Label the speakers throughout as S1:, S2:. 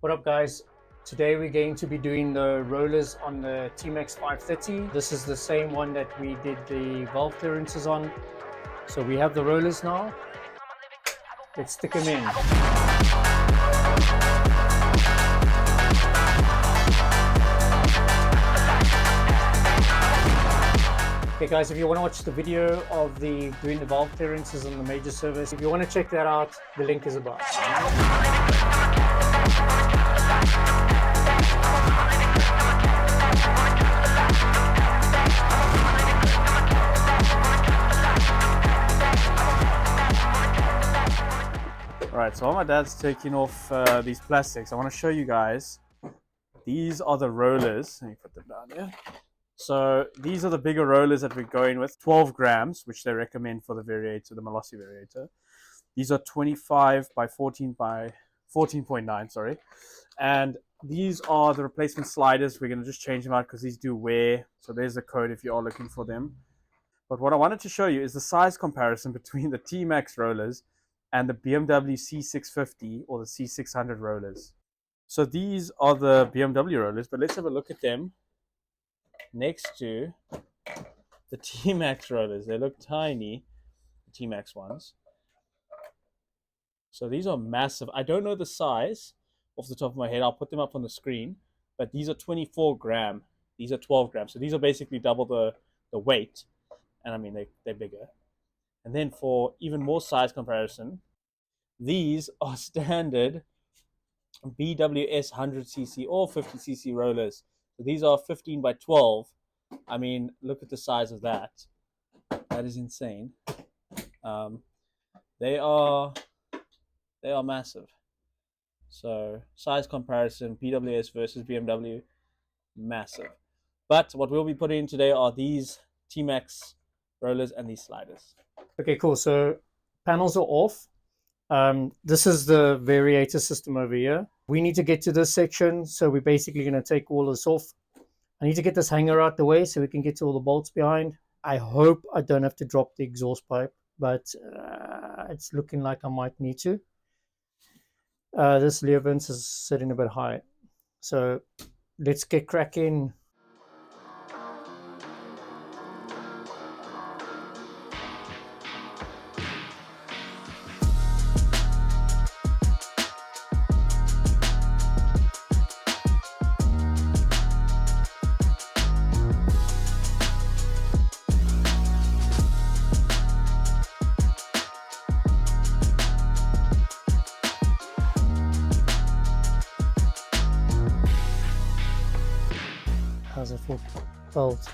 S1: What up guys? Today we're going to be doing the rollers on the T-Max 530. This is the same one that we did the valve clearances on. So we have the rollers now. Let's stick them in. Okay guys, if you want to watch the video of doing the valve clearances on the major service, if you want to check that out, the link is above.
S2: Alright, so while my dad's taking off these plastics, I want to show you guys. These are the rollers. Let me put them down here. So these are the bigger rollers that we're going with. 12 grams, which they recommend for the Variator, the malossi Variator. These are 25 by 14.9, sorry. And these are the replacement sliders. We're going to just change them out because these do wear. So there's the code if you are looking for them. But what I wanted to show you is the size comparison between the T-Max rollers and the BMW C650 or the C600 rollers. So these are the BMW rollers, but let's have a look at them next to the T-Max rollers. They look tiny, the T-Max ones. So these are massive. I don't know the size off the top of my head. I'll put them up on the screen, but these are 24 gram. These are 12 grams. So these are basically double the weight. And I mean, they're bigger. And then for even more size comparison, these are standard BWS 100cc or 50cc rollers. So these are 15 by 12. I mean, look at the size of that. That is insane. They are massive. So size comparison, BWS versus BMW, massive. But what we'll be putting in today are these T-Max rollers and these sliders.
S1: Okay, cool. So panels are off. This is the Variator system over here. We need to get to this section, so we're basically going to take all this off. I need to get this hanger out the way so we can get to all the bolts behind. I hope I don't have to drop the exhaust pipe, but it's looking like I might need to. This lever vent is sitting a bit high. So let's get cracking. How's it for belt?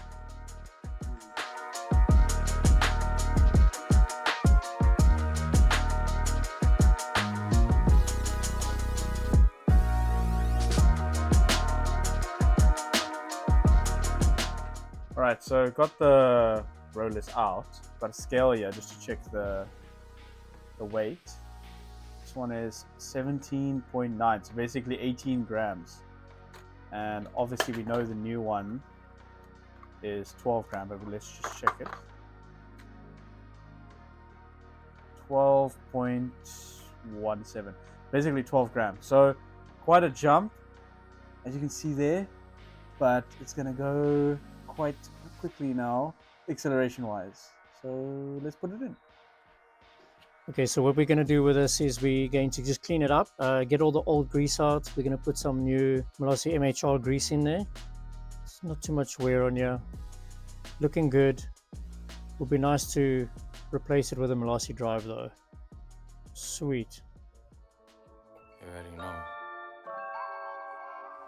S2: Alright, so got the rollers out. Got a scale here just to check the weight. This one is 17.9, so basically 18 grams. And obviously we know the new one is 12 grams, but let's just check it. 12.17, basically 12 grams. So quite a jump, as you can see there, but it's gonna go quite quickly now, acceleration wise. So let's put it in.
S1: Okay, so what we're going to do with this is we're going to just clean it up, get all the old grease out. We're going to put some new malossi MHR grease in there. It's not too much wear on here. Looking good. Would be nice to replace it with a malossi drive though. Sweet.
S3: You already know.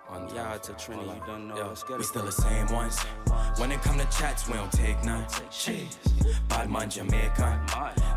S3: On y'all to Trini, you don't know. We still the same ones. When it come to chats, we don't take none. Cheese. Bad man Jamaican.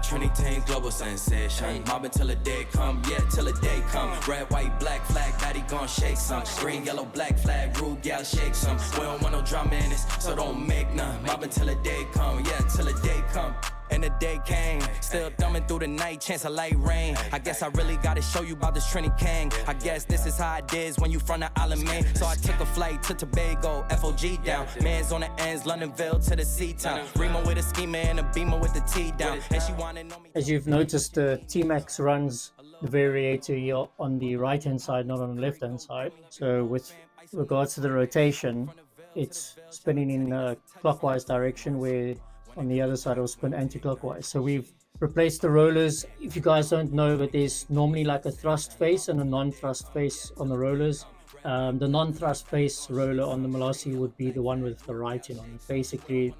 S3: Trinity global sensation. Mobbing till the day come, yeah, till the day come. Red, white, black flag, daddy gon' shake some. Green, yellow, black flag, rude gal shake some. We don't want no drama in this, so don't make none. Mobbing till the day come, yeah, till the day come. And the day came, still thumbing through the night, chance of light rain. I guess I really gotta show you about this Trini King. I guess this is how it is when you from the island, man. So I took a flight to Tobago, FOG down. Man's on the ends, Londonville to the C-town. Remo with a schema and a beamer with the T down. And she wanna know me.
S1: As you've noticed, the T-Max runs the variator here on the right hand side, not on the left hand side. So with regards to the rotation, it's spinning in a clockwise direction, where on the other side it will spin anti-clockwise. So we've replaced the rollers. If you guys don't know, but there's normally like a thrust face and a non-thrust face on the rollers. The non-thrust face roller on the malossi would be the one with the writing on it. Basically,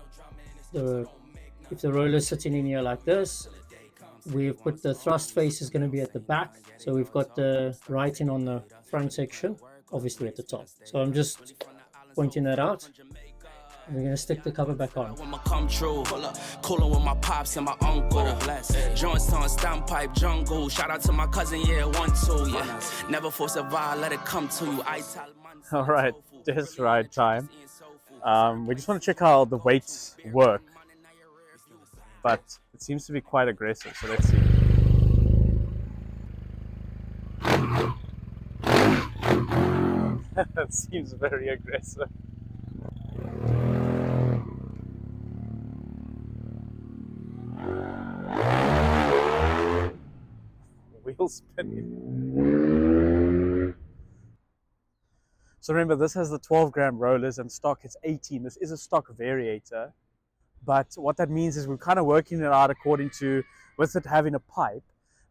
S1: if the roller is sitting in here like this, we've put the thrust face is going to be at the back, so we've got the writing on the front section, obviously at the top. So I'm just pointing that out. And we're going to stick the cover back on.
S3: Come true. Cooling with my pops and my uncle. Joints on standpipe jungle. Shout out to my cousin, yeah, 1-2. Yeah. Never force a vibe, let it come to you.
S2: All right, test ride time. We just want to check how the weights work, but it seems to be quite aggressive, so let's see. That seems very aggressive. Wheel spinning. So remember, this has the 12 gram rollers and stock it's 18. This is a stock variator, but what that means is we're kind of working it out according to, with it having a pipe,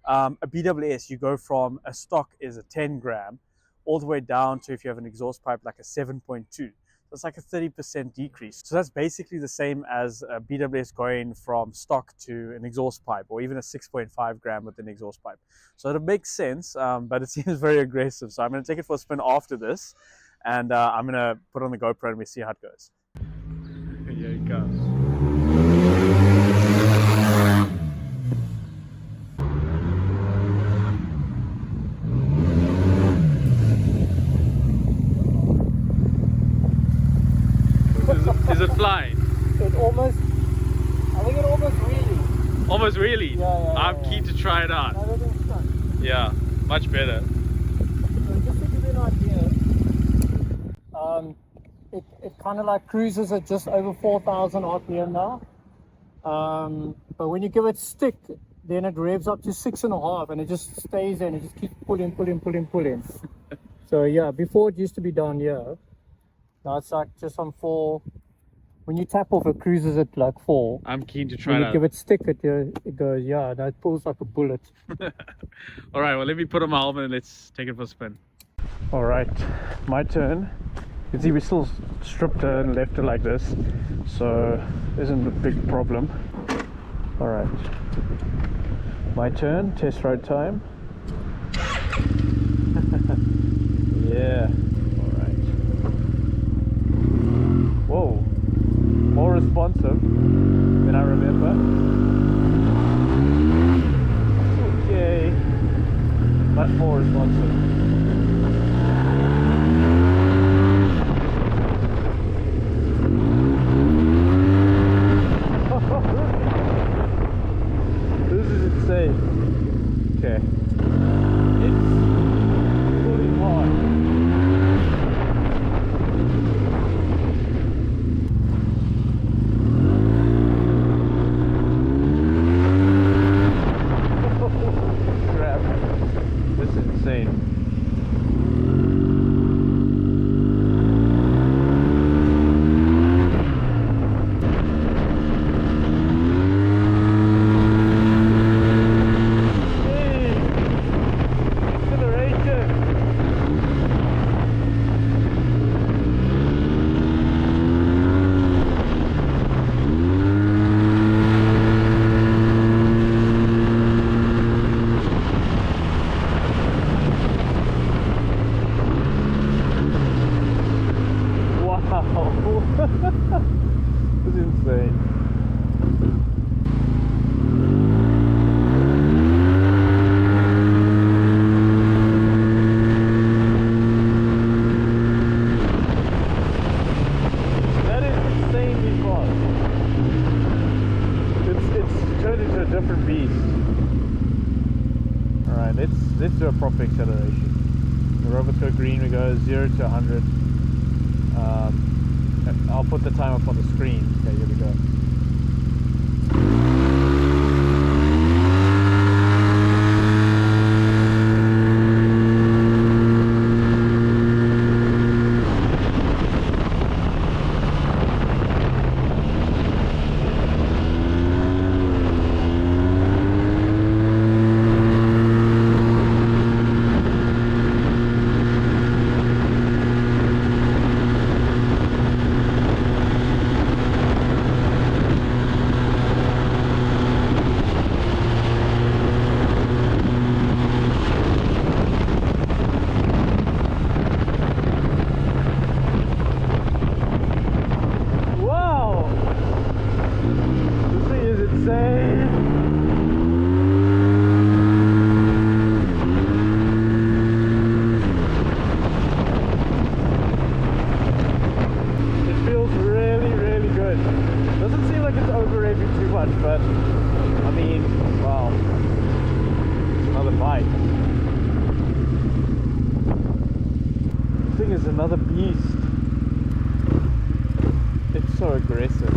S2: a BWS, you go from a stock is a 10 gram all the way down to, if you have an exhaust pipe, like a 7.2. So it's like a 30% decrease. So that's basically the same as a BWS going from stock to an exhaust pipe, or even a 6.5 gram with an exhaust pipe. So it makes sense, but it seems very aggressive. So I'm going to take it for a spin after this, and I'm going to put on the GoPro and we see how it goes. Here it goes. Is it flying?
S1: It almost, I think it almost wheelies.
S2: Almost really?
S1: Yeah,
S2: I'm keen to try it out.
S1: Other than stuck.
S2: Yeah, much better.
S1: So just to give you an idea, it kind of like cruises at just over 4,000 RPM now. But when you give it stick, then it revs up to 6.5, and it just stays there and it just keeps pulling. So yeah, before it used to be down here. Now it's like just on 4. When you tap off, it cruises at like 4.
S2: I'm keen to try
S1: when
S2: it
S1: you give it stick, it goes, yeah, that pulls like a bullet.
S2: All right, well, let me put on my helmet and let's take it for a spin. All right, my turn. You can see we still stripped her and left her like this, so isn't a big problem. All right, my turn, test ride time. Yeah. Whoa, more responsive than I remember. Okay, much more responsive. This is insane. Okay, it's fully hard. This is insane. That is insanely fast. It's turned into a different beast. Alright, let's do a proper acceleration. The robots go green, we go 0 to 100. I'll put the time up on the screen. Okay, here we go. insane. It feels really, really good. Doesn't seem like it's over revving too much, but I mean, wow. Another bike. This thing is another beast. It's so aggressive.